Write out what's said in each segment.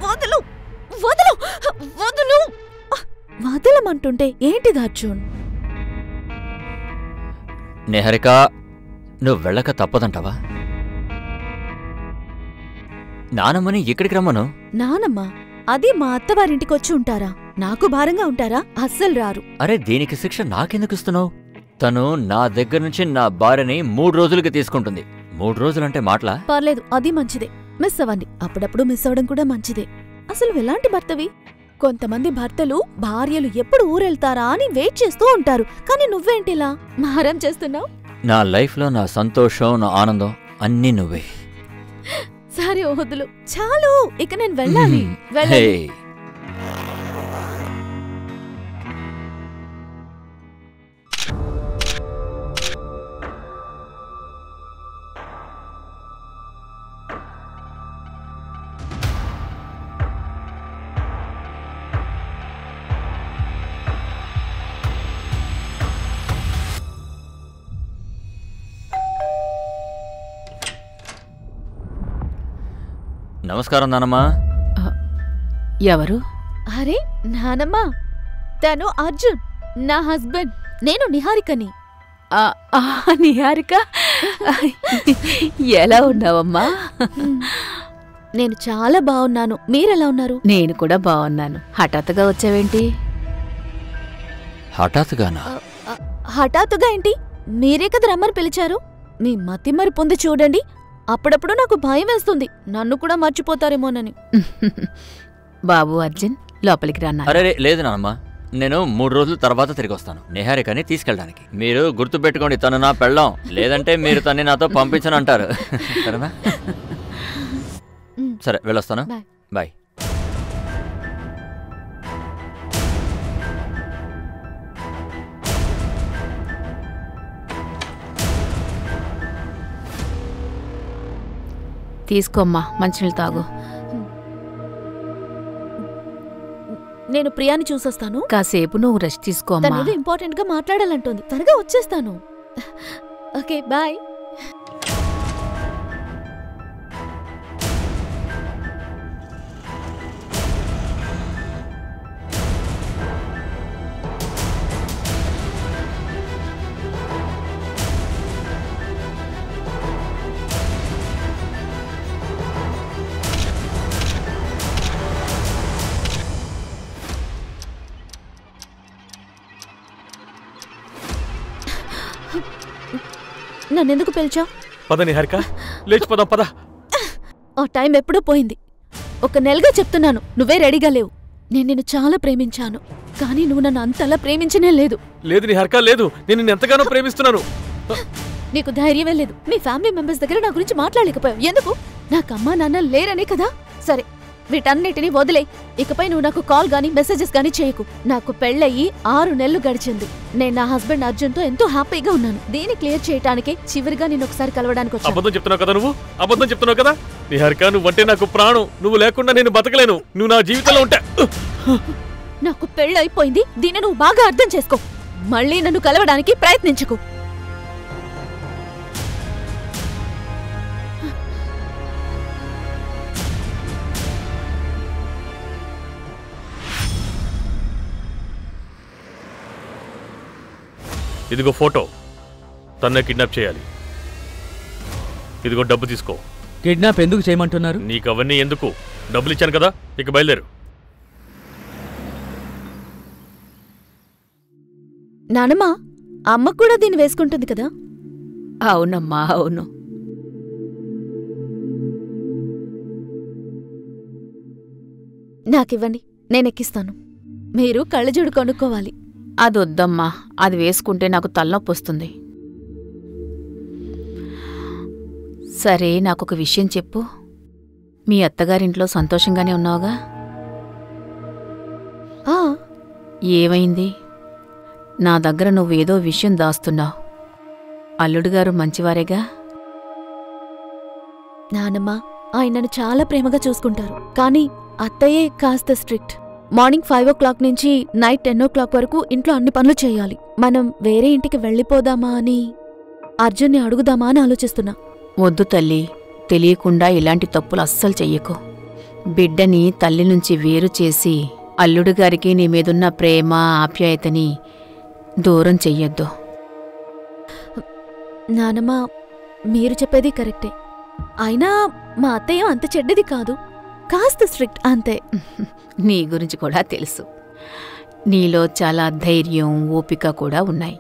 వదలు వదలు వదలు. వదలమంటుంటే ఏంటిది అర్జున్? నిహారిక, నువ్వు వెళ్ళక తప్పదంటావా? నానమ్మని ఇక్కడికి రమ్మను. నానమ్మ? అది మా అత్తవారింటికొచ్చి ఉంటారా? నాకు భారంగా ఉంటారా? అస్సలు రారు. అరే, దీనికి శిక్ష నాకెందుకు ఇస్తున్నావు? తను నా దగ్గర నుంచి నా భార్యని 3 రోజులకి తీసుకుంటుంది. 3 రోజులంటే మాటలా? పర్లేదు, అది మంచిదే. మిస్ అవ్వండి. అప్పుడప్పుడు మిస్ అవ్వడం కూడా మంచిదే. అసలు ఎలాంటి భర్తవి? కొంతమంది భర్తలు భార్యలు ఎప్పుడు ఊరెళ్తారా అని వెయిట్ చేస్తూ ఉంటారు. కానీ నువ్వేంటిలా మారం చేస్తున్నావు? నా లైఫ్లో నా సంతోషం, నా ఆనందం అన్నీ నువ్వే. సరే వదులు, చాలు. ఇక నేను వెళ్ళాలి. వెళ్ళాలి. నమస్కారం నానమ్మా. ఎవరు? అరే నానమ్మ, తను అర్జున్, నా హస్బెండ్. నేను నిహారికని. నిహారిక, ఎలా ఉన్నావమ్మా? నేను చాలా బాగున్నాను. మీరెలా ఉన్నారు? నేను కూడా బాగున్నాను. హఠాత్తుగా వచ్చావేంటి? హఠాత్తుగానా? హఠాత్తుగా ఏంటి? మీరే కదా రమ్మని పిలిచారు. మీ మతిమరి పొంది చూడండి. అప్పుడప్పుడు నాకు భయం వేస్తుంది, నన్ను కూడా మర్చిపోతారేమోనని. బాబు అర్జున్, లోపలికి రాన్నా. అరే లేదు నానమ్మ, నేను 3 రోజుల తర్వాత తిరిగి వస్తాను నిహారికని తీసుకెళ్ళడానికి. మీరు గుర్తుపెట్టుకోండి, తను నా పెళ్ళాం. లేదంటే మీరు తన్ని నాతో పంపించనంటారు. సరేనా? సరే, వెళ్ళొస్తాను. బాయ్. తీసుకోమ్మా, మంచినీళ్ళు తాగు. నేను ప్రియాని చూసొస్తాను. కాసేపు నువ్వు రెస్ట్ తీసుకోమ్మా. తనేదో ఇంపార్టెంట్ గా మాట్లాడాలంటోంది. త్వరగా వచ్చేస్తాను. Okay, bye. నన్నెందుకు పిలిచావు? పద నిహారిక, లేచిపోదాం పద. ఆ టైం ఎప్పుడూ పోయింది. 1 నెలగా చెప్తున్నాను, నువ్వే రెడీగా లేవు. నేను నిన్ను చాలా ప్రేమించాను, కానీ నువ్వు నన్ను అంతలా ప్రేమించనే లేదు. లేదు నిహారిక, లేదు. నేను నిన్ను ఎంతగానో ప్రేమిస్తున్నాను. నీకు ధైర్యమే లేదు. మీ ఫ్యామిలీ మెంబర్స్ దగ్గర నా గురించి మాట్లాడలేకపోయావు. ఎందుకు? నాకు అమ్మా నాన్న లేరనే కదా. సరే, వీటన్నిటినీ వదిలే. ఇకపై నువ్వు నాకు కాల్ గానీ మెసేజెస్ గానీ చేయకు. నాకు పెళ్ళయి 6 నెలలు గడిచింది. నేను నా హస్బెండ్ అర్జున్తో ఎంతో హ్యాపీగా ఉన్నాను. దీన్ని క్లియర్ చేయడానికే చివరిగా నేను ఒకసారి కలవడానికి వచ్చాను. అబద్ధం చెప్తున్నావు కదా నువ్వు, అబద్ధం చెప్తున్నావు కదా. నిహారిక, నువ్వంటే నాకు ప్రాణం. నువ్వు లేకుండా నేను బతకలేను. నువ్వు నా జీవితంలో ఉంటా. నాకు పెళ్ళైపోయింది. దీన్ని నువ్వు బాగా అర్థం చేసుకో. మళ్ళీ నన్ను కలవడానికి ప్రయత్నించకు. ఇదిగో ఫోటో. తన్నే కిడ్నాప్ చేయాలి. ఇదిగో డబ్బు తీసుకో. కిడ్నాప్ ఎందుకు చేయమంటున్నారు? నీకు అవన్నీ ఎందుకు? డబ్బులు ఇచ్చాను కదా, ఇక బయలుదేరు. నానమ్మా, అమ్మ కూడా దీన్ని వేసుకుంటుంది కదా? అవునమ్మా, అవును. నాకివ్వండి, నేనెక్కిస్తాను. మీరు కళ్ళజోడు కొనుక్కోవాలి. అదొద్దమ్మా, అది వేసుకుంటే నాకు తలనొప్పి వస్తుంది. సరే, నాకొక విషయం చెప్పు. మీ అత్తగారింట్లో సంతోషంగానే ఉన్నావుగా? ఏమైంది? నా దగ్గర నువ్వేదో విషయం దాస్తున్నావు. అల్లుడుగారు మంచివారేగా? నానమ్మ, ఆయనను చాలా ప్రేమగా చూసుకుంటారు. కానీ అత్తయ్యే కాస్త స్ట్రిక్ట్. మార్నింగ్ 5 o'clock నుంచి నైట్ 10 o'clock వరకు ఇంట్లో అన్ని పనులు చేయాలి. మనం వేరే ఇంటికి వెళ్ళిపోదామా అని, అర్జున్ని అడుగుదామా అని ఆలోచిస్తున్నా. వద్దు తల్లి, తెలియకుండా ఇలాంటి తప్పులు అస్సలు చెయ్యకు. బిడ్డని తల్లి నుంచి వేరు చేసి అల్లుడు గారికి నీ మీదున్న ప్రేమ ఆప్యాయతని దూరం చెయ్యొద్దు. నానమ్మ, మీరు చెప్పేది కరెక్టే. అయినా మా అత్తయ్య అంత చెడ్డది కాదు, కాస్త స్ట్రిక్ట్ అంతే. నీ గురించి కూడా తెలుసు. నీలో చాలా ధైర్యం, ఓపిక కూడా ఉన్నాయి.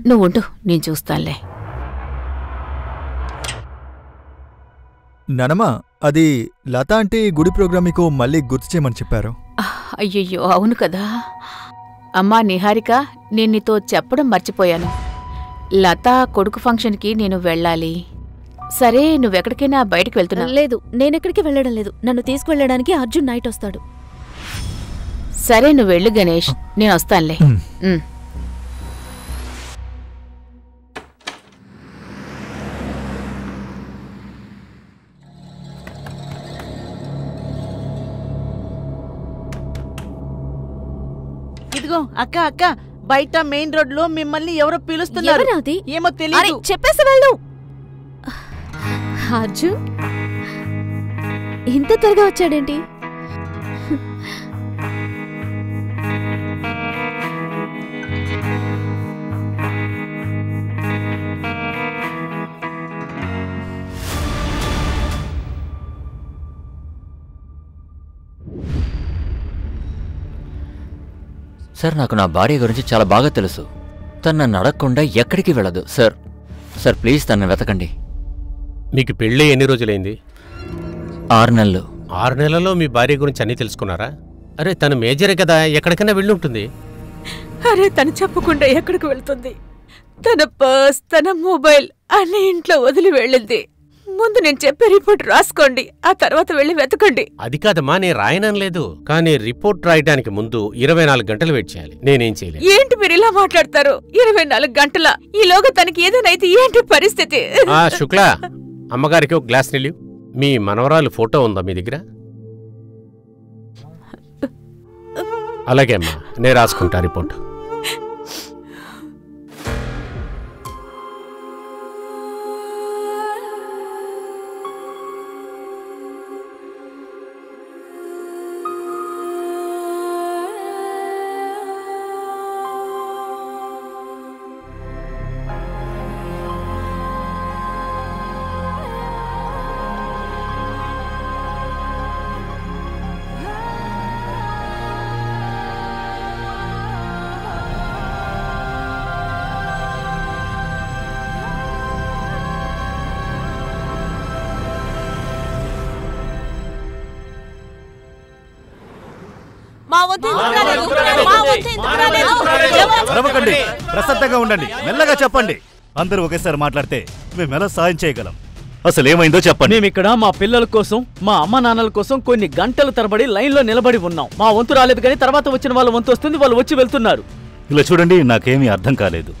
నువ్వుంటూ నేను చూస్తానులే. నానమ్మ, అది లత ఆంటీ గుడి ప్రోగ్రామ్ మీకు మళ్ళీ గుర్తు చేయమని చెప్పారు. అయ్యయ్యో, అవును కదా. అమ్మా నిహారిక, నేను నీతో చెప్పడం మర్చిపోయాను. లత కొడుకు ఫంక్షన్కి నేను వెళ్ళాలి. సరే, నువ్వెక్కడికైనా బయటకు వెళ్తున్నా? లేదు, నేనెక్కడికి వెళ్ళడం లేదు. నన్ను తీసుకువెళ్ళడానికి అర్జున్ నైట్ వస్తాడు. సరే, నువ్వు వెళ్ళు గణేష్, నేను వస్తానులే. ఇదిగో అక్క అక్క, బయట మెయిన్ రోడ్ లో మిమ్మల్ని ఎవరో పిలుస్తున్నారు. ఎవరది? ఏమో తెలియదు. చెప్పేసి వెళ్ళు. అర్జున్ ఇంత త్వరగా వచ్చాడేంటి? సార్, నాకు నా భార్య గురించి చాలా బాగా తెలుసు. తను నన్ను అడగకుండా ఎక్కడికి వెళ్ళదు. సార్ సార్ ప్లీజ్ తనని వెతకండి. మీకు పెళ్ళి ఎన్ని రోజులైంది? 6 నెలలు. 6 నెలల్లో మీ భార్య గురించి అన్నీ తెలుసుకున్నారా? అరే, తను మేజరే కదా, ఎక్కడికైనా వెళ్ళుంటుంది. అరే, తను చెప్పకుండా ఎక్కడికి వెళ్తుంది? తన పర్స్, తన మొబైల్ అన్ని ఇంట్లో వదిలి వెళ్ళింది. ముందు నేను చెప్పే రిపోర్ట్ రాసుకోండి, ఆ తర్వాత వెళ్ళి వెతకండి. అది కాదమ్మా, నేను రాయనం లేదు. కానీ రిపోర్ట్ రాయడానికి ముందు 24 గంటలు వెయిట్ చేయాలి. నేనేం చేయలేదు. ఏంటి మీరు ఇలా మాట్లాడతారు? 24 గంటల ఈలోగా తనకి ఏదైనా అయితే ఏంటి పరిస్థితి? శుక్లా, అమ్మగారికి ఒక గ్లాస్ నీళ్ళు. మీ మనవరాలు ఫోటో ఉందా మీ దగ్గర? అలాగే అమ్మా, నేను రాసుకుంటా రిపోర్ట్. అరవకండి, ప్రశాంతంగా ఉండండి, మెల్లగా చెప్పండి. అందరూ ఒకేసారి మాట్లాడితే మేము ఎలా సాయం చేయగలం? అసలు ఏమైందో చెప్పండి. మేమిక్కడ మా పిల్లల కోసం, మా అమ్మ నాన్నల కోసం కొన్ని గంటల తరబడి లైన్లో నిలబడి ఉన్నాం. మా వంతు రాలేదు, కానీ తర్వాత వచ్చిన వాళ్ళ వంతు వస్తుంది, వాళ్ళు వచ్చి వెళ్తున్నారు. ఇలా చూడండి, నాకేమీ అర్థం కాలేదు.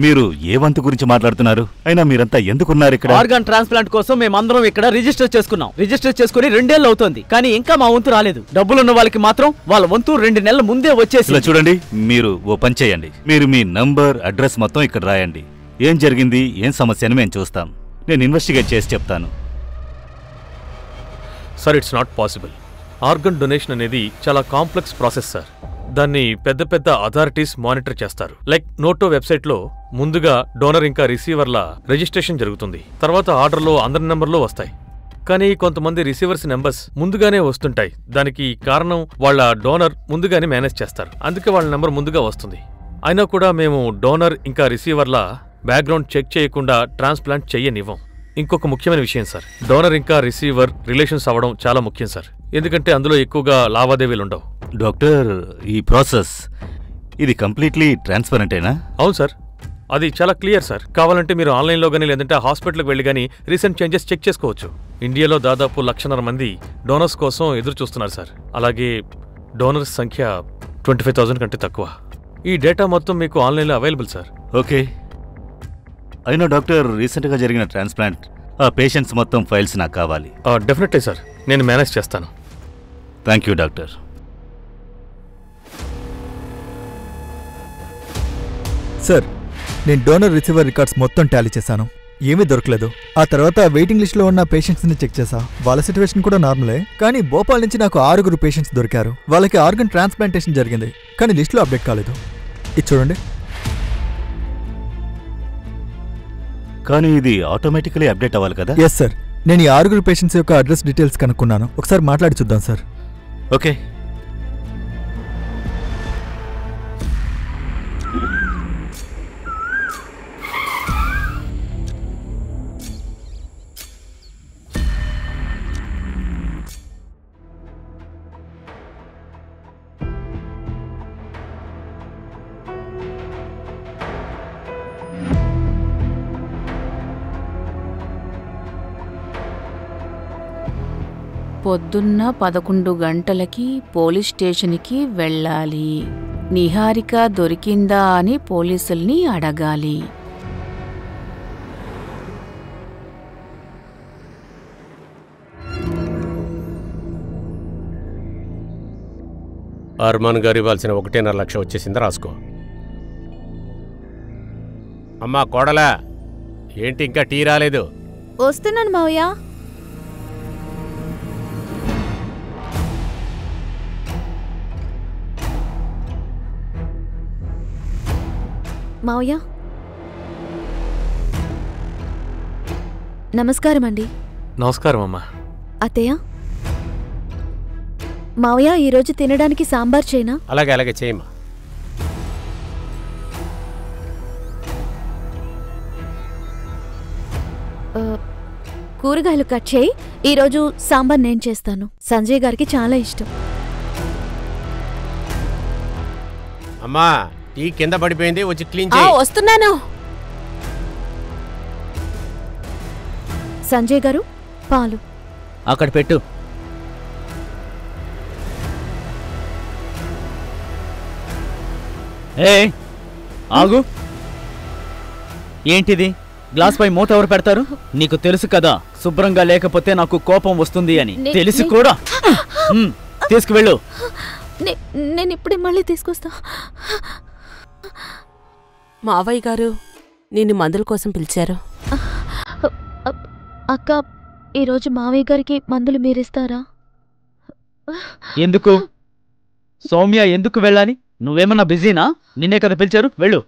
మీరు ఏ వంతు గురించి మాట్లాడుతున్నారు? అయినా మీరంతా ఎందుకున్నారు ఇక్కడ? ఆర్గాన్ ట్రాన్స్ప్లాంట్ కోసం మేమందరం ఇక్కడ రిజిస్టర్ చేసుకున్నాం. రిజిస్టర్ చేసుకుని 2 ఏళ్ళు అవుతోంది, కానీ ఇంకా మా వంతు రాలేదు. డబ్బులున్న వాళ్ళకి మాత్రం వాళ్ళ వంతు 2 నెలల ముందే వచ్చేసి. ఇలా చూడండి, మీరు ఓ పని చేయండి. మీరు మీ నంబర్, అడ్రస్ మొత్తం ఇక్కడ రాయండి. ఏం జరిగింది, ఏం సమస్య అని మేము చూస్తాం. నేను ఇన్వెస్టిగేట్ చేసి చెప్తాను. Sir, it's not possible. Organ donation అనేది చాలా కాంప్లెక్స్ ప్రాసెస్ సార్. దాన్ని పెద్ద పెద్ద అథారిటీస్ మానిటర్ చేస్తారు. లైక్ నోటో వెబ్సైట్లో ముందుగా డోనర్ ఇంకా రిసీవర్ల రిజిస్ట్రేషన్ జరుగుతుంది. తర్వాత ఆర్డర్లో అందరి నెంబర్లు వస్తాయి. కానీ కొంతమంది రిసీవర్స్ నెంబర్స్ ముందుగానే వస్తుంటాయి. దానికి కారణం వాళ్ళ డోనర్ ముందుగానే మేనేజ్ చేస్తారు, అందుకే వాళ్ళ నెంబర్ ముందుగా వస్తుంది. అయినా కూడా మేము డోనర్ ఇంకా రిసీవర్ల బ్యాక్గ్రౌండ్ చెక్ చేయకుండా ట్రాన్స్ప్లాంట్ చెయ్యనివ్వం. ఇంకొక ముఖ్యమైన విషయం సార్, డోనర్ ఇంకా రిసీవర్ రిలేషన్స్ అవ్వడం చాలా ముఖ్యం సార్. ఎందుకంటే అందులో ఎక్కువగా లావాదేవీలు ఉండవు. డాక్టర్, ఈ ప్రాసెస్ ఇది కంప్లీట్లీ ట్రాన్స్పరెంటేనా? అవును సార్, అది చాలా క్లియర్ సార్. కావాలంటే మీరు ఆన్లైన్లో కానీ లేదంటే హాస్పిటల్కి వెళ్ళి కానీ రీసెంట్ చేంజెస్ చెక్ చేసుకోవచ్చు. ఇండియాలో దాదాపు 1,50,000 మంది డోనర్స్ కోసం ఎదురు చూస్తున్నారు సార్. అలాగే డోనర్స్ సంఖ్య 25,000 కంటే తక్కువ. ఈ డేటా మొత్తం మీకు ఆన్లైన్లో అవైలబుల్ సార్. ఓకే. అయినా డాక్టర్, రీసెంట్గా జరిగిన ట్రాన్స్ప్లాంట్ ఆ పేషెంట్స్ మొత్తం ఫైల్స్ నాకు కావాలి. డెఫినెట్లీ సార్, నేను మేనేజ్ చేస్తాను. Thank you doctor. సార్, నేను డోనర్ రిసీవర్ రికార్డ్స్ మొత్తం టాలీ చేశాను. ఏమీ దొరకలేదు. ఆ తర్వాత వెయిటింగ్ లిస్ట్లో ఉన్న పేషెంట్స్ని చెక్ చేశా. వాళ్ళ సిచ్యువేషన్ కూడా నార్మలే. కానీ భోపాల్ నుంచి నాకు 6 పేషెంట్స్ దొరికారు. వాళ్ళకి ఆర్గన్ ట్రాన్స్ప్లాంటేషన్ జరిగింది, కానీ లిస్టులో అప్డేట్ కాలేదు. ఇది చూడండి. కానీ ఇది ఆటోమేటికలీ అప్డేట్ అవ్వాలి కదా? Yes sir. నేను ఈ 6 పేషెంట్స్ యొక్క అడ్రస్ డీటెయిల్స్ కనుక్కున్నాను. ఒకసారి మాట్లాడి చూద్దాం సార్. ఓకే. పొద్దున్న 11 గంటలకి పోలీస్ స్టేషన్కి వెళ్ళాలి. నిహారిక దొరికిందా అని పోలీసుల్ని అడగాలి. అర్మాన్ గారు ఇవ్వాల్సిన 1.5 లక్ష వచ్చేసిందా? రాసుకో. అమ్మా కోడలా, ఏంటి ఇంకా టీ రాలేదు? వస్తున్నాను మావయ్య. మావయ్య నమస్కారం అండి. నమస్కారం అమ్మా. అత్తయ్య, మావయ్య ఈరోజు తినడానికి సాంబార్ చేయనా? అలాగే అలాగే చేయమ్మా. కూరగాయలు కట్ చేయి. ఈరోజు సాంబార్ నేను చేస్తాను. సంజయ్ గారికి చాలా ఇష్టం. అమ్మా టీ కింద పడిపోయింది, వచ్చి క్లీన్ చేయి. వస్తున్నాను. సంజయ్ గారు పాలు అక్కడ పెట్టు. ఏ ఆగు. ఏంటిది? గ్లాస్ పై మూత ఎవరు పెడతారు? నీకు తెలుసు కదా, శుభ్రంగా లేకపోతే నాకు కోపం వస్తుంది అని. తెలిసి కూడా తీసుకువెళ్ళు. నేను ఇప్పుడే మళ్ళీ తీసుకొస్తా. మావయ్య గారు నిన్ను మందుల కోసం పిలిచారు. అక్క, ఈరోజు మావయ్య గారికి మందులు మీరిస్తారా? ఎందుకు? సౌమ్య ఎందుకు వెళ్ళాలి? నువ్వేమన్నా బిజీనా? నిన్నే కదా పిలిచారు, వెళ్ళు.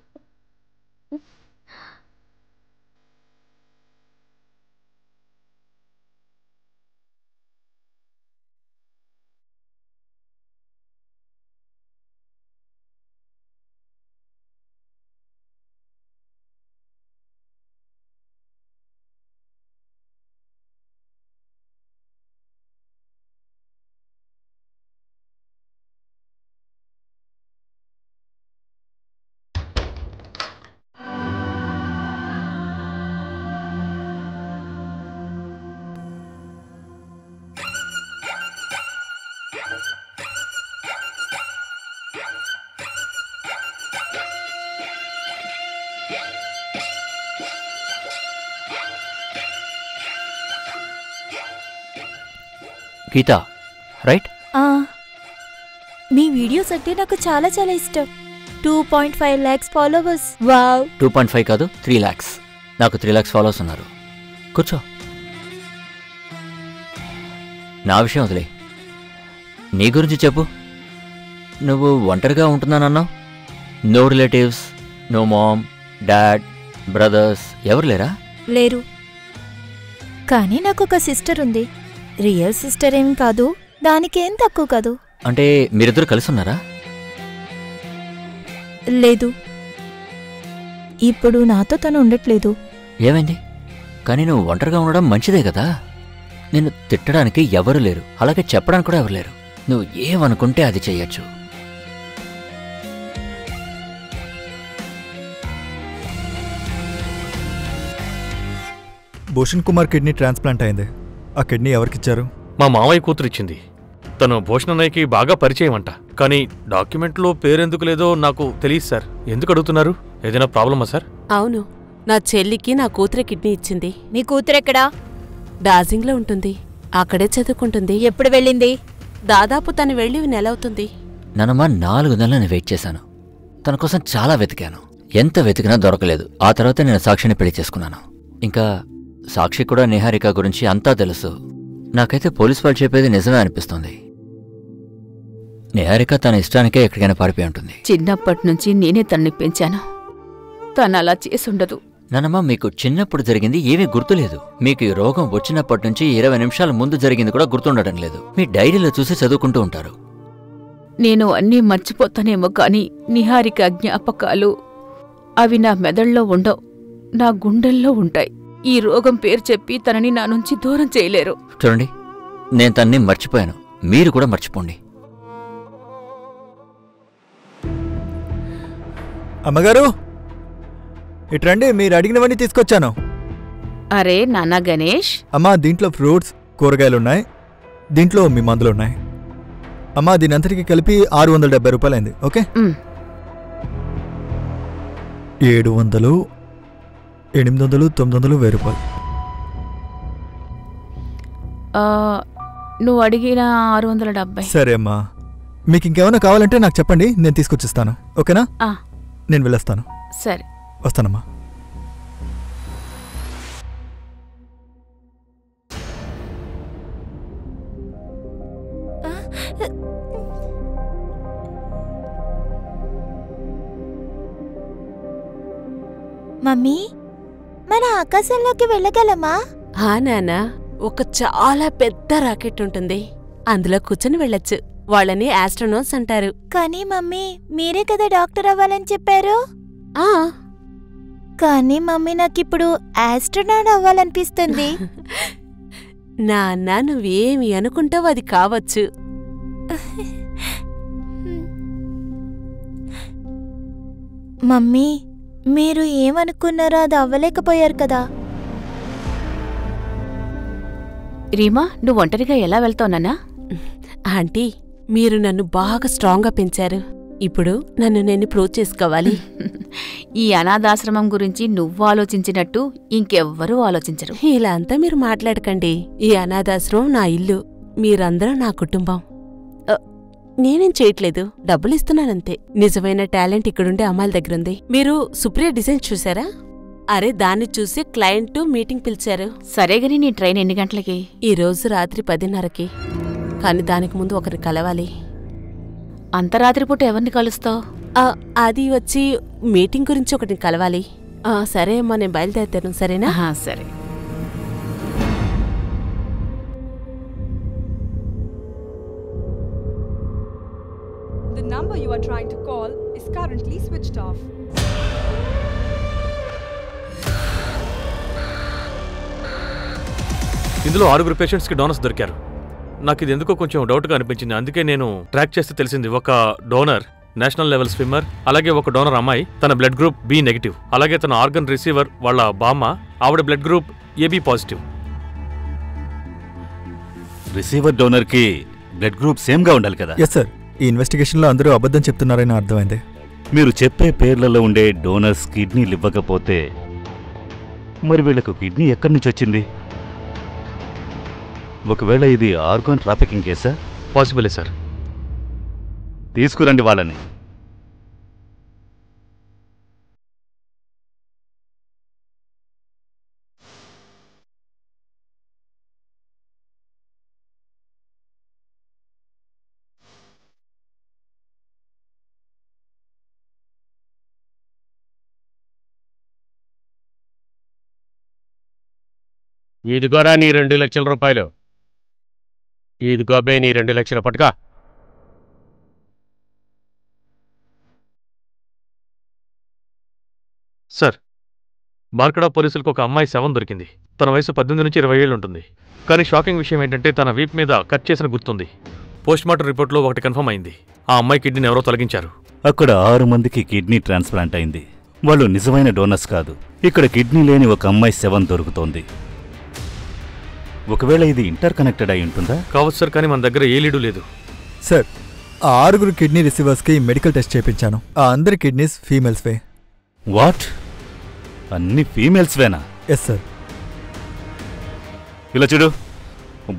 గీత, రైట్? మీ వీడియోస్ అంటే నాకు చాలా చాలా ఇష్టం. 2.5 lakhs ఫాలోవర్స్. వావ్. 2.5 కాదు, 3 lakhs. నాకు 3 lakhs ఫాలోవర్స్ ఉన్నారు. కూర్చో. నా విషయం వదిలే, నీ గురించి చెప్పు. నువ్వు ఒంటరిగా ఉంటున్నానన్నావు. No relatives, no mom, dad, brothers ఎవరు లేరా? లేరు. కానీ నాకు ఒక సిస్టర్ ఉంది. రియల్ సిస్టర్ ఏం కాదు, దానికేం తక్కువ కాదు. అంటే మీరిద్దరు కలిసి ఉన్నారా? లేదు, ఇప్పుడు నాతో తను ఉండట్లేదు. ఏమైంది? కానీ నువ్వు ఒంటరిగా ఉండడం మంచిదే కదా. నిన్ను తిట్టడానికి ఎవరు లేరు, అలాగే చెప్పడానికి కూడా ఎవరు లేరు. నువ్వు ఏమనుకుంటే అది చెయ్యొచ్చు. భూషణ్ కుమార్ కిడ్నీ ట్రాన్స్ప్లాంట్ అయింది. ఆ కిడ్నీ ఎవరికిచ్చారు? మా మావయ్య కూతురు ఇచ్చింది. తను భూషణ్ అన్నయ్యకి బాగా పరిచయం అంట. కానీ డాక్యుమెంట్లో పేరెందుకు లేదో నాకు తెలియదు సార్. ఎందుకు అడుగుతున్నారు? ఏదైనా ప్రాబ్లమా సార్? అవును, నా చెల్లికి నా కూతురే కిడ్నీ ఇచ్చింది. మీ కూతురెక్కడా? డార్జిలింగ్లో ఉంటుంది. అక్కడే చదువుకుంటుంది. ఎప్పుడు వెళ్ళింది? దాదాపు తను వెళ్ళి నెలవుతుంది. నన్నమ్మ 4 నెలలని వెయిట్ చేశాను. తన కోసం చాలా వెతికాను. ఎంత వెతికినా దొరకలేదు. ఆ తర్వాత నేను సాక్షిని పెళ్లి చేసుకున్నాను. ఇంకా సాక్షి కూడా నిహారిక గురించి అంతా తెలుసు. నాకైతే పోలీస్ వాళ్ళు చెప్పేది నిజమే అనిపిస్తుంది. నిహారిక తన ఇష్టానికే ఎక్కడికైనా పారిపోయి ఉంటుంది. చిన్నప్పటి నుంచి నేనే తన్ని పెంచాను. తను అలా చేసుండదు. నానమ్మ, మీకు చిన్నప్పుడు జరిగింది ఏమీ గుర్తులేదు. మీకు ఈ రోగం వచ్చినప్పటి నుంచి 20 నిమిషాల ముందు జరిగింది కూడా గుర్తుండటం లేదు. మీ డైరీలో చూసి చదువుకుంటూ ఉంటారు. నేను అన్నీ మర్చిపోతానేమో కాని నిహారిక జ్ఞాపకాలు అవి నా మెదళ్ళలో ఉండవు, నా గుండెల్లో ఉంటాయి. ఈ రోగం పేరు చెప్పి తనని నా నుంచి దూరం చేయలేరు. చూడండి, నేను తన్ని మర్చిపోయాను, మీరు కూడా మర్చిపోండి. అమ్మగారు, ఇట్రండి, మీరు అడిగినవన్నీ తీసుకొచ్చాను. అరే నాన్న గణేష్. అమ్మా, దీంట్లో ఫ్రూట్స్, కూరగాయలున్నాయి, దీంట్లో మీ మందులున్నాయి. అమ్మా, దీనంతటికి కలిపి 670 రూపాయలైంది. ఓకే, 700, 800, 900, 1000 రూపాయలు. నువ్వు అడిగిన 670. సరే అమ్మా, మీకు ఇంకేమైనా కావాలంటే నాకు చెప్పండి, నేను తీసుకొచ్చిస్తాను. ఓకేనా? నేను వెళ్ళొస్తాను. సరే, వస్తానమ్మా. మమ్మీ, మన ఆకాశంలోకి వెళ్ళగలమా? నానా, ఒక చాలా పెద్ద రాకెట్ ఉంటుంది, అందులో కూర్చొని వెళ్ళొచ్చు. వాళ్ళని ఆస్ట్రోనాట్స్ అంటారు. కానీ మమ్మీ, మీరే కదా డాక్టర్ అవ్వాలని చెప్పారు. కానీ మమ్మీ, నాకిప్పుడు ఆస్ట్రోనాట్ అవ్వాలనిపిస్తుంది. నాన్న, నువ్వేమి అనుకుంటావు అది కావచ్చు. మమ్మీ, మీరు ఏమనుకున్నారో అది అవ్వలేకపోయారు కదా. రీమా, నువ్వు ఒంటరిగా ఎలా వెళ్తావు నాన్నా? ఆంటీ, మీరు నన్ను బాగా స్ట్రాంగ్గా పెంచారు. ఇప్పుడు నన్ను నేను ప్రూవ్ చేసుకోవాలి. ఈ అనాథాశ్రమం గురించి నువ్వు ఆలోచించినట్టు ఇంకెవ్వరూ ఆలోచించరు. ఇలా అంతా మీరు మాట్లాడకండి. ఈ అనాథాశ్రమం నా ఇల్లు, మీరందరూ నా కుటుంబం. నేనేం చేయట్లేదు, డబ్బులిస్తున్నానంతే. నిజమైన టాలెంట్ ఇక్కడుండే అమ్మాయిల దగ్గరుంది. మీరు సుప్రియ డిజైన్ చూసారా? అరే, దాన్ని చూసి క్లయింట్ మీటింగ్ పిలిచారు. సరేగాని నీ ట్రైన్ ఎన్ని గంటలకి? ఈరోజు రాత్రి 10:30కి. కానీ దానికి ముందు ఒకరిని కలవాలి. అంత రాత్రిపూట ఎవరిని కలుస్తావు? అది వచ్చి మీటింగ్ గురించి ఒకటిని కలవాలి. సరే అమ్మా, నేను బయలుదేరుతాను. సరేనా? సరే. The number you are trying to call is currently switched off. ఇందులో 6 పేషెంట్స్కి డోనర్స్ దొరికారు. నాకు ఇది ఎందుకో కొంచెం డౌట్గా అనిపించింది. అందుకే నేను ట్రాక్ చేస్తే తెలిసింది, ఒక డోనర్ నేషనల్ లెవెల్ స్విమ్మర్, అలాగే ఒక డోనర్ అమ్మాయి, తన బ్లడ్ గ్రూప్ B నెగిటివ్, అలాగే తన ఆర్గన్ రిసీవర్ వాళ్ళ బామ్మ, ఆవిడ blood group AB positive. Receiver donor కి బ్లడ్ గ్రూప్ సేమ్ గా ఉండాలి కదా? ఎస్ సార్, ఈ ఇన్వెస్టిగేషన్లో అందరూ అబద్ధం చెప్తున్నారని అర్థమైంది. మీరు చెప్పే పేర్లలో ఉండే డోనర్స్ కిడ్నీలు ఇవ్వకపోతే మరి వీళ్లకు కిడ్నీ ఎక్కడి నుంచి వచ్చింది? ఒకవేళ ఇది ఆర్గాన్ ట్రాఫికింగ్ కేసా? పాసిబులే సార్. తీసుకురండి వాళ్ళని. ఇదిగోరా నీ 2 లక్షల రూపాయలు. ఇదిగోబే నీ 2 లక్షల పట్టుగా. సార్, మార్కడా పోలీసులకు ఒక అమ్మాయి శవం దొరికింది. తన వయసు 18 నుంచి 20 ఏళ్ళు ఉంటుంది. కానీ షాకింగ్ విషయం ఏంటంటే తన వీప్ మీద కట్ చేసిన గుర్తుంది. పోస్ట్మార్టం రిపోర్ట్లో ఒకటి కన్ఫర్మ్ అయింది. ఆ అమ్మాయి కిడ్నీని ఎవరో తొలగించారు. అక్కడ 6 మందికి కిడ్నీ ట్రాన్స్ప్లాంట్ అయింది. వాళ్ళు నిజమైన డోనర్స్ కాదు. ఇక్కడ కిడ్నీ లేని ఒక అమ్మాయి శవం దొరుకుతోంది. ఒకవేళ ఇది ఇంటర్ కనెక్టెడ్ అయి ఉంటుందా? కావచ్చు సార్, కానీ మన దగ్గర ఏ లీడు లేదు. సార్, ఆ 6 కిడ్నీ రిసీవర్స్కి మెడికల్ టెస్ట్ చేయించాను. ఆ అందరి కిడ్నీస్ ఫీమేల్స్వే. వాట్? అన్ని ఫీమేల్స్వేనా? Yes sir. ఇలా చూడు,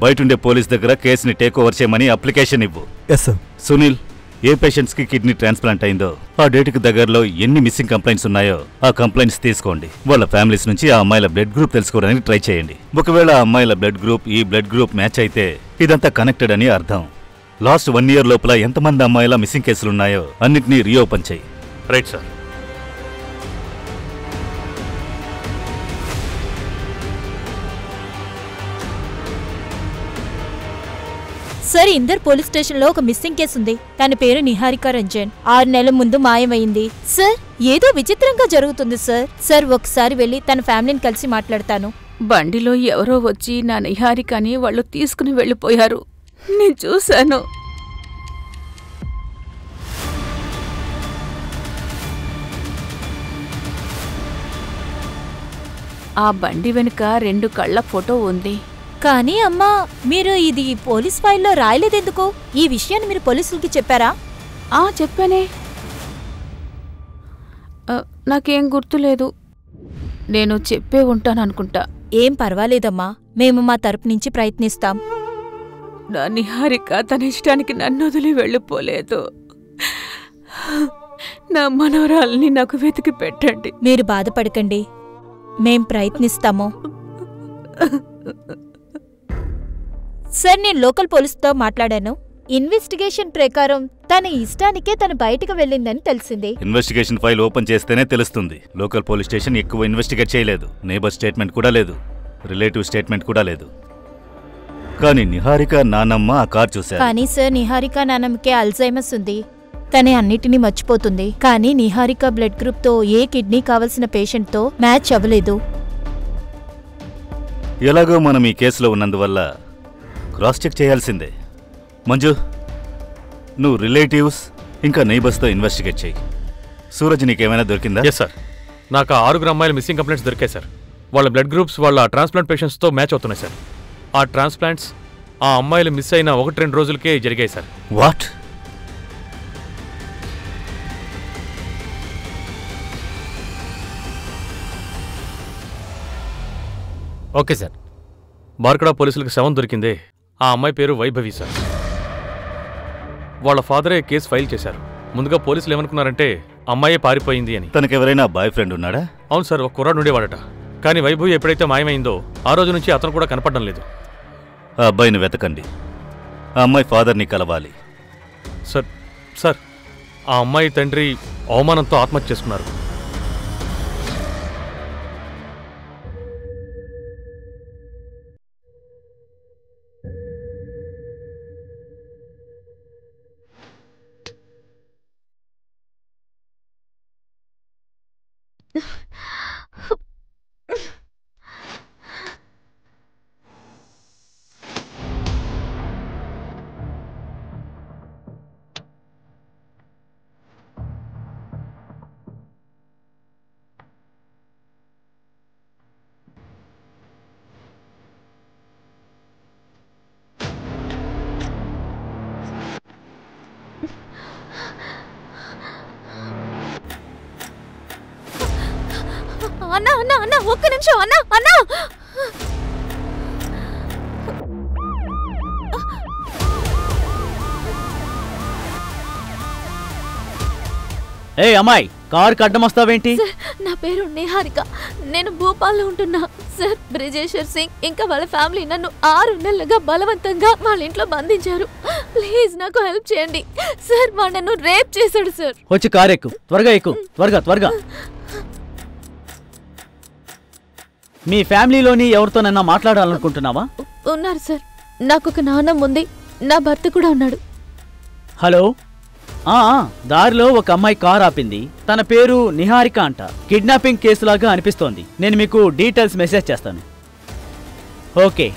బయటుండే పోలీస్ దగ్గర కేసుని టేక్ ఓవర్ చేయమని అప్లికేషన్ ఇవ్వు. Yes sir. సునీల్, ఏ పేషెంట్స్కి కిడ్నీ ట్రాన్స్ప్లాంట్ అయిందో ఆ డేట్కి దగ్గరలో ఎన్ని మిస్సింగ్ కంప్లైంట్స్ ఉన్నాయో ఆ కంప్లైంట్స్ తీసుకోండి. వాళ్ళ ఫ్యామిలీస్ నుంచి ఆ అమ్మాయిల బ్లడ్ గ్రూప్ తెలుసుకోవడానికి ట్రై చేయండి. ఒకవేళ ఆ అమ్మాయిల బ్లడ్ గ్రూప్ ఈ బ్లడ్ గ్రూప్ మ్యాచ్ అయితే ఇదంతా కనెక్టెడ్ అని అర్థం. లాస్ట్ 1 year లోపల ఎంతమంది అమ్మాయిల మిస్సింగ్ కేసులున్నాయో అన్నిటినీ రీఓపెన్ చేయి. Right sir. Sir, Inder police స్టేషన్లో ఒక మిస్సింగ్ కేసు ఉంది. తన పేరు నిహారిక రంజన్. 6 నెలల ముందు మాయమైంది. సార్, ఏదో విచిత్రంగా జరుగుతుంది సార్. సార్, ఒకసారి వెళ్ళి తన ఫ్యామిలీని కలిసి మాట్లాడతాను. బండిలో ఎవరో వచ్చి నా నిహారికని వాళ్ళు తీసుకుని వెళ్ళిపోయారు. నేను చూశాను. ఆ బండి వెనుక 2 కళ్ళ ఫోటో ఉంది. కానీ అమ్మా, మీరు ఇది పోలీస్ ఫైల్లో రాయలేదెందుకు? ఈ విషయాన్ని మీరు పోలీసులకి చెప్పారా? చెప్పానే. నాకేం గుర్తులేదు. నేను చెప్పే ఉంటాననుకుంటా. ఏం పర్వాలేదమ్మా, మేము మా తరపు నుంచి ప్రయత్నిస్తాం. నా నిహారిక తన ఇష్టానికి నన్ను వదిలి వెళ్ళిపోలేదు. నా మనవరాల్ని నాకు వెతికి పెట్టండి. మీరు బాధపడకండి, మేం ప్రయత్నిస్తాము. సార్, నేను లోకల్ పోలీసుతో మాట్లాడాను. ఇన్వెస్టిగేషన్ ప్రకారం తన ఇష్టానికే తను బయటకు వెళ్ళిందని తెలిసింది. ఇన్వెస్టిగేషన్ ఫైల్ ఓపెన్ చేస్తేనే తెలుస్తుంది. లోకల్ పోలీస్ స్టేషన్ ఎక్కువ ఇన్వెస్టిగేట్ చేయలేదు. నేబర్ స్టేట్మెంట్ కూడా లేదు, రిలేటివ్ స్టేట్మెంట్ కూడా లేదు. కానీ నిహారిక నానమ్మ ఆ కార్ చూశారు. కానీ సార్, నిహారిక నానమ్మకే అల్జైమర్స్ ఉంది. తనే అన్నిటినీ మర్చిపోతుంది. కానీ నిహారిక బ్లడ్ గ్రూప్తో ఏ కిడ్నీ కావలసిన పేషెంట్తో మ్యాచ్ అవ్వలేదు. ఎలాగో మనం ఈ కేసులో ఉన్నందువల్ల క్రాస్ చెక్ చేయాల్సిందే. మంజు, నువ్వు రిలేటివ్స్ ఇంకా నైబర్స్తో ఇన్వెస్టిగేట్ చేయి. సూరజ్, నీకేమైనా దొరికిందా? ఎస్ సార్, నాకు 6 అమ్మాయిల మిస్సింగ్ కంప్లైంట్స్ దొరికాయి సార్. వాళ్ళ బ్లడ్ గ్రూప్స్ వాళ్ళ ట్రాన్స్ప్లాంట్ పేషెంట్స్తో మ్యాచ్ అవుతున్నాయి సార్. ఆ ట్రాన్స్ప్లాంట్స్ ఆ అమ్మాయిలు మిస్ అయిన 1-2 రోజులకే జరిగాయి sir. What? Okay sir. Barkada పోలీసులకు శవం దొరికిందే, ఆ అమ్మాయి పేరు వైభవి సార్. వాళ్ళ ఫాదరే కేసు ఫైల్ చేశారు. ముందుగా పోలీసులు ఏమనుకున్నారంటే అమ్మాయే పారిపోయింది అని. తనకెవరైనా బాయ్ ఫ్రెండ్ ఉన్నాడా? అవును సార్, ఒక కుర్రాడు ఉండేవాడట. కానీ వైభవి ఎప్పుడైతే మాయమైందో ఆ రోజు నుంచి అతను కూడా కనపడడం లేదు. ఆ అబ్బాయిని వెతకండి. ఆ అమ్మాయి ఫాదర్ని కలవాలి. సార్ సార్, ఆ అమ్మాయి తండ్రి అవమానంతో ఆత్మహత్య చేసుకున్నారు. అన్నా అన్నా అన్నా, ఒక్క నిమిషం అన్నా అన్నా. ఏ అమ్మాయి, కారుకి అడ్డం వస్తావేంటి? సార్, నా పేరు నిహారిక. నేను భోపాల్లో ఉంటున్నా సార్. బ్రిజేశ్వర్ సింగ్ ఇంకా వాళ్ళ ఫ్యామిలీ నన్ను 6 నెలలుగా బలవంతంగా వాళ్ళ ఇంట్లో బంధించారు. ప్లీజ్ నాకు హెల్ప్ చేయండి సార్. వాడు నన్ను రేప్ చేశాడు సార్. వచ్చి కారు ఎక్కు, త్వరగా ఎక్కు, త్వరగా త్వరగా. మీ ఫ్యామిలీలోని ఎవరితోనైనా మాట్లాడాలనుకుంటున్నావా? ఉన్నారు సార్. నాకొక నాన్నమ్మ ఉంది, నా భర్త కూడా ఉన్నాడు. హలో, దారిలో ఒక అమ్మాయి కార్ ఆపింది. తన పేరు నిహారిక అంట. కిడ్నాపింగ్ కేసులాగా అనిపిస్తోంది. నేను మీకు డీటెయిల్స్ మెసేజ్ చేస్తాను. Okay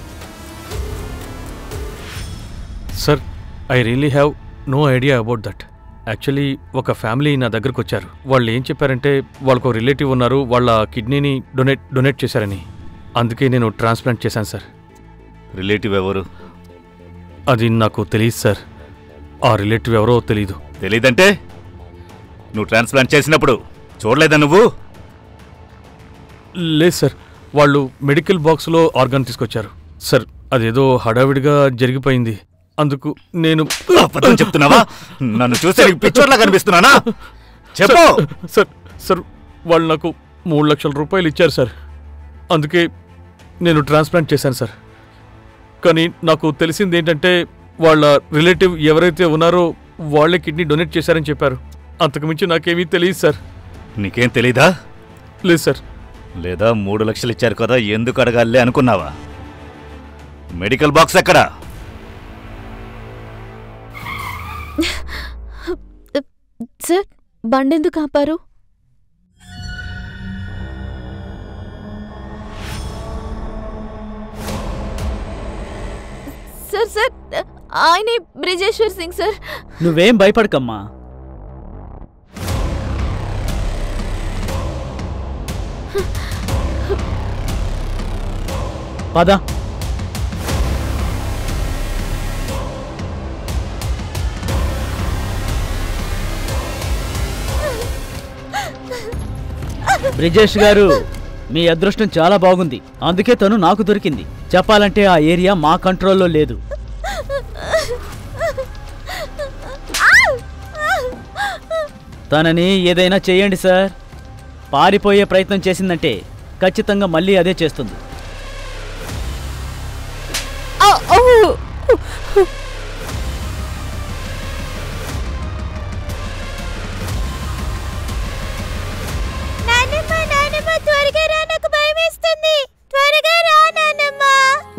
sir, I really have no idea about that. Actually ఒక ఫ్యామిలీ నా దగ్గరకు వచ్చారు. వాళ్ళు ఏం చెప్పారంటే వాళ్ళకు రిలేటివ్ ఉన్నారు, వాళ్ళ కిడ్నీని డొనేట్ చేశారని. అందుకే నేను ట్రాన్స్ప్లాంట్ చేశాను సార్. రిలేటివ్ ఎవరు? అది నాకు తెలియదు సార్. ఆ రిలేటివ్ ఎవరో తెలీదు. తెలీదంటే నువ్వు ట్రాన్స్ప్లాంట్ చేసినప్పుడు చూడలేదా నువ్వు? లేదు సార్, వాళ్ళు మెడికల్ బాక్స్లో ఆర్గాన్ తీసుకొచ్చారు సార్. అదేదో హడావిడిగా జరిగిపోయింది. అందుకు నేను అబద్ధం చెప్తున్నావా? నన్ను చూస్తే నీకు పిచ్చోట్లా కనిపిస్తున్నానా? చెప్పు. సార్ వాళ్ళు నాకు 3 లక్షల రూపాయలు ఇచ్చారు సార్. అందుకే నేను ట్రాన్స్ప్లాంట్ చేశాను సార్. కానీ నాకు తెలిసింది ఏంటంటే వాళ్ళ రిలేటివ్ ఎవరైతే ఉన్నారో వాళ్ళే కిడ్నీ డొనేట్ చేశారని చెప్పారు. అంతకుమించి నాకేమీ తెలియదు సార్. నీకేం తెలీదా? లేదు సార్. లేదా 3 లక్షలు ఇచ్చారు కదా, ఎందుకు అడగాలే అనుకున్నావా? మెడికల్ బాక్స్ ఎక్కడా? సార్ బండెందుకు ఆపారు? సార్ సార్ ఆయనే బ్రిజేశ్వర్ సింగ్ సార్. నువ్వేం భయపడకమ్మా. పద. బ్రిజేష్ గారు, మీ అదృష్టం చాలా బాగుంది. అందుకే తను నాకు దొరికింది. చెప్పాలంటే ఆ ఏరియా మా కంట్రోల్లో లేదు. తనని ఏదైనా చేయండి సార్. పారిపోయే ప్రయత్నం చేసిందంటే ఖచ్చితంగా మళ్ళీ అదే చేస్తుంది.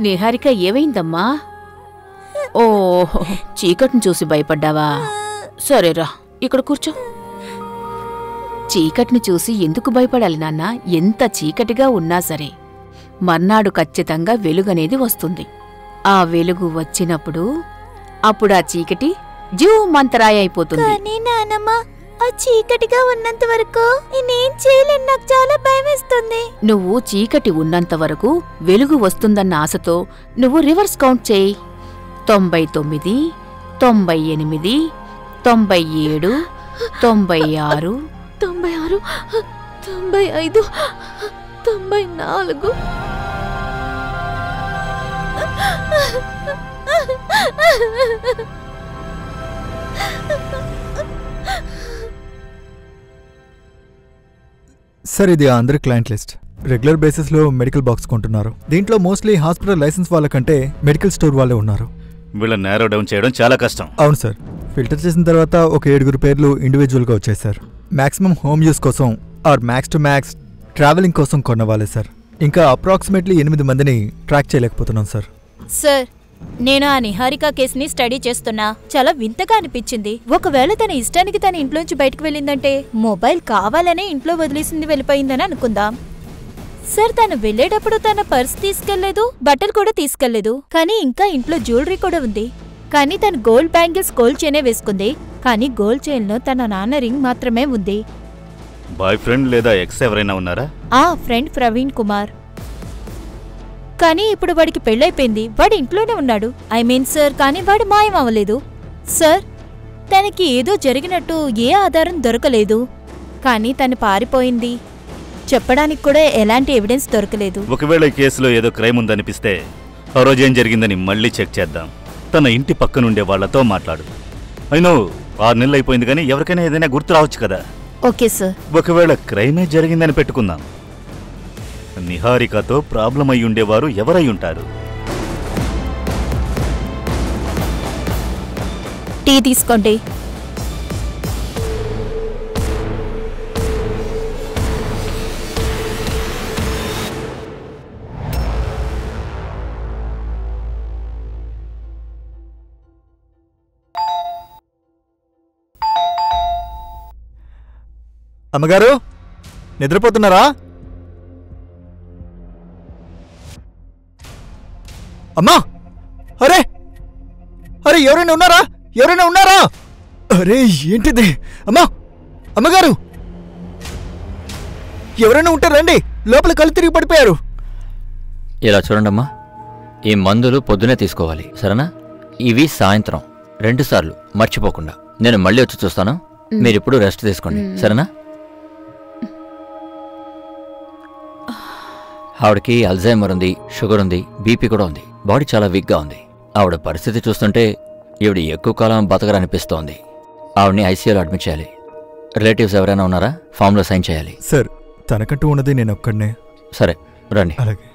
నిహారిక ఏవైందమ్మా? ఓ, చీకటిని చూసి భయపడ్డావా? సరేరా, ఇక్కడ కూర్చో. చీకటిని చూసి ఎందుకు భయపడాలి నాన్న? ఎంత చీకటిగా ఉన్నా సరే మర్నాడు ఖచ్చితంగా వెలుగనేది వస్తుంది. ఆ వెలుగు వచ్చినప్పుడు అప్పుడు ఆ చీకటి జీవమంతరాయ అయిపోతుంది. ఆ చీకటిగా ఉన్నంత వరకు నేనేం చేయలేను. నాకు చాలా భయమేస్తుంది. నువ్వు చీకటి ఉన్నంత వరకు వెలుగు వస్తుందన్న ఆశతో నువ్వు రివర్స్ కౌంట్ చేయి. 99, 98, 97, 96, 96, 95, 94. సార్ ఇది అందరి క్లయింట్ లిస్ట్. రెగ్యులర్ బేసిస్లో మెడికల్ బాక్స్ కొంటున్నారు. దీంట్లో మోస్ట్లీ హాస్పిటల్ లైసెన్స్ వాళ్ళకంటే మెడికల్ స్టోర్ వాళ్ళే ఉన్నారు. వీళ్ళని నేరో డౌన్ చేయడం చాలా కష్టం. అవును సార్. ఫిల్టర్ చేసిన తర్వాత ఒక 7 పేర్లు ఇండివిజువల్గా వచ్చాయి సార్. మ్యాక్సిమం హోమ్ యూస్ కోసం or max to max travelling కోసం కొన్నవాళ్ళే సార్. ఇంకా అప్రాక్సిమేట్లీ 8 మందిని ట్రాక్ చేయలేకపోతున్నాం సార్. సార్, నేను ఆ నిహారిక కేసుని స్టడీ చేస్తున్నా. చాలా వింతగా అనిపించింది. ఒకవేళ తన ఇష్టానికి తన ఇంట్లోంచి బయటకు వెళ్ళిందంటే మొబైల్ కావాలనే ఇంట్లో వదిలేసింది వెళ్ళిపోయిందని అనుకుందాం. సార్, తను వెళ్ళేటప్పుడు తన పర్స్ తీసుకెళ్లేదు, బట్టలు కూడా తీసుకెళ్లేదు. కానీ ఇంకా ఇంట్లో జ్యువెలరీ కూడా ఉంది. కానీ తను గోల్డ్ బ్యాంగిల్స్ గోల్డ్ చైనే వేసుకుంది. కానీ గోల్డ్ చైన్ లో తన నాన్న రింగ్ మాత్రమే ఉంది. బాయ్ ఫ్రెండ్ లేదా ఎక్స్ ఎవరైనా ఉన్నారా? ఫ్రెండ్ ప్రవీణ్ కుమార్. కానీ ఇప్పుడు వాడికి పెళ్ళైపోయింది. వాడు ఇంట్లోనే ఉన్నాడు. ఐ మీన్ సార్, కానీ వాడు మాయం అవ్వలేదు. సార్, తనకి ఏదో జరిగినట్టు ఏ ఆధారం దొరకలేదు. కానీ తను పారిపోయింది చెప్పడానికి కూడా ఎలాంటి ఎవిడెన్స్ దొరకలేదు. ఒకవేళ ఈ కేసులో ఏదో క్రైమ్ ఉందనిపిస్తే ఆ రోజు ఏం జరిగిందని మళ్ళీ చెక్ చేద్దాం. తన ఇంటి పక్కనుండే వాళ్లతో మాట్లాడు. అయినో 6 నెలలు అయిపోయింది, కానీ ఎవరికైనా ఏదైనా గుర్తు రావచ్చు కదా. Okay sir. ఒకవేళ క్రైమే జరిగిందని పెట్టుకుందాం. నిహారికతో ప్రాబ్లం అయి ఉండేవారు ఎవరై ఉంటారు? టీ తీసుకోండి. అమ్మగారు, నిద్రపోతున్నారా? అమ్మా, అరే అరే, ఎవరైనా ఉన్నారా? ఎవరైనా ఉన్నారా? అరే ఏంటిది? అమ్మా, అమ్మగారు, ఎవరైనా ఉంటారండి. లోపల కళ్ళు తిరిగి పడిపోయారు. ఇలా చూడండమ్మా, ఈ మందులు పొద్దునే తీసుకోవాలి, సరేనా? ఇవి సాయంత్రం 2 సార్లు, మర్చిపోకుండా. నేను మళ్ళీ వచ్చి చూస్తాను. మీరిప్పుడు రెస్ట్ తీసుకోండి, సరేనా? ఆవిడకి అల్జైమర్ ఉంది, షుగర్ ఉంది, బీపీ కూడా ఉంది. బాడీ చాలా వీక్గా ఉంది. ఆవిడ పరిస్థితి చూస్తుంటే ఈవిడ ఎక్కువ కాలం బతకరనిపిస్తోంది. ఆవిడని ఐసీయూలో అడ్మిట్ చేయాలి. రిలేటివ్స్ ఎవరైనా ఉన్నారా? ఫామ్లో సైన్ చేయాలి. సార్, తనకంటూ ఉన్నది నేను ఒక్కడనే. సరే రండి. అలాగే.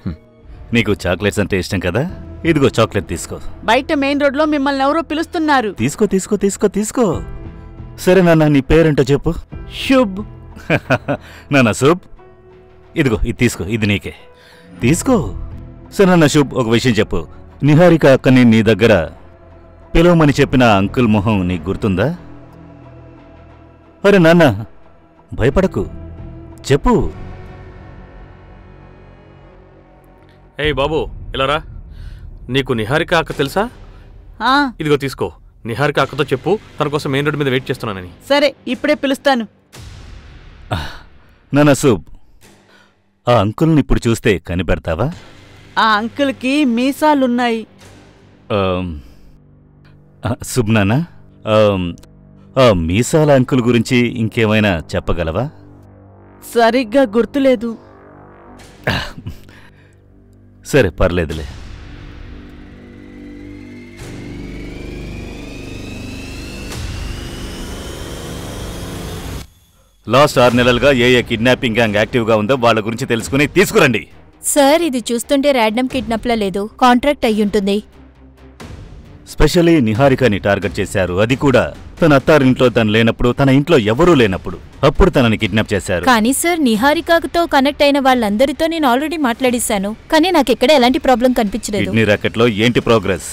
నీకు చాక్లెట్స్ అంటే ఇష్టం కదా, ఇదిగో చాక్లెట్ తీసుకో. బయట మెయిన్ రోడ్లో మిమ్మల్ని ఎవరో పిలుస్తున్నారు. తీసుకో తీసుకో తీసుకో తీసుకో. సరే నాన్న, నీ పేరేంటో చెప్పు. శుభ్. నాన్న శుభ్, ఇదిగో ఇది తీసుకో, ఇది నీకే. తీసుకో. సరే నాన్న శుభ్, ఒక విషయం చెప్పు. నిహారిక అక్కని నీ దగ్గర పిలవమని చెప్పిన అంకుల్ మొహం నీకు గుర్తుందా? అరే నాన్న, భయపడకు, చెప్పు. ఏయ్ బాబు, ఇలారా. నీకు నిహారిక అక్క తెలుసా? ఇదిగో తీసుకో. నిహారిక అక్కతో చెప్పు తన కోసం మెయిన్ రోడ్ మీద వెయిట్ చేస్తున్నానని. సరే, ఇప్పుడే పిలుస్తాను. నాన్న శుభ్, ఆ అంకుల్ని ఇప్పుడు చూస్తే కనిపెడతావా? ఆ అంకుల్కి మీసాలున్నాయి. శుభ్ నాన్న, ఆ మీసాల అంకుల్ గురించి ఇంకేమైనా చెప్పగలవా? సరిగ్గా గుర్తులేదు. సరే పర్లేదులే. లాస్ట్ 6 నెలలుగా ఏ కిడ్నాపింగ్ గ్యాంగ్ యాక్టివ్గా ఉందో వాళ్ళ గురించి తెలుసుకుని తీసుకురండి. సార్, ఇది చూస్తుంటే ర్యాండమ్ కిడ్నాప్లా లేదు, కాంట్రాక్ట్ అయ్యుంటుంది. స్పెషల్లీ నిహారికని టార్గెట్ చేశారు, అది కూడా తన అత్తారింట్లో తను లేనప్పుడు, తన ఇంట్లో ఎవరూ లేనప్పుడు. అప్పుడు తనని కిడ్నాప్ చేశారు. కానీ సార్, నిహారికతో కనెక్ట్ అయిన వాళ్ళందరితో నేను ఆల్రెడీ మాట్లాడిస్తాను, కానీ నాకు ఎక్కడ ఎలాంటి ప్రాబ్లం కనిపించలేదు. కిడ్నీ రాకెట్లో ఏంటి ప్రోగ్రెస్?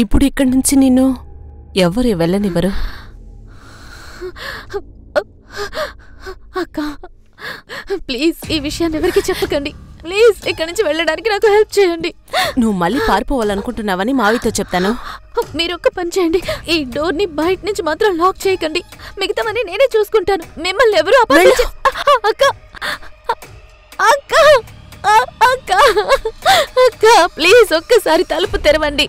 ఇప్పుడు ఇక్కడి నుంచి నిన్ను ఎవరు వెళ్ళనివ్వరు. అక్క, ప్లీజ్ ఈ విషయాన్ని ఎవరికి చెప్పకండి. ప్లీజ్ ఇక్కడి నుంచి వెళ్ళడానికి నాకు హెల్ప్ చేయండి. నువ్వు మళ్ళీ పారిపోవాలనుకుంటున్నావని మావితో చెప్తాను. మీరు ఒక్క పని చేయండి, ఈ డోర్ ని బయట నుంచి మాత్రం లాక్ చేయకండి. మిగతావన్నీ నేనే చూసుకుంటాను. మిమ్మల్ని ఎవరు అక్క అక్క అక్క అక్క ప్లీజ్ ఒక్కసారి తలుపు తెరవండి.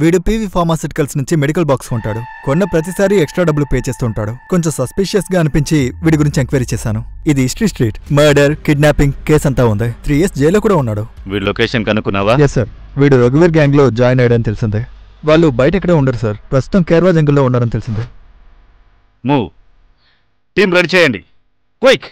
వీడు పీవీ ఫార్మాసిటికల్స్ నుంచి మెడికల్ బాక్స్ కొంటాడు. కొన్న ప్రతిసారి ఎక్స్ట్రా డబ్బులు పే చేస్తుంటాడు. కొంచెం సస్పిషియస్ గా అనిపించి వీడి గురించి ఎంక్వైరీ చేశాను. ఇది history street. Murder, kidnapping case అంతా ఉంది. 3 years జైల్లో కూడా ఉన్నాడు. వీడి లొకేషన్ కనుక్కున్నావా? ఎస్ సార్, వీడు రఘువీర్ గ్యాంగ్ లో జాయిన్ అయ్యాడని తెలిసిందే. వాళ్ళు బయట ఎక్కడే ఉండరు సార్, ప్రస్తుతం కేర్వా జంగుల్లో ఉన్నారని తెలిసిందే. మూవ్, టీం రెడీ చేయండి, క్విక్.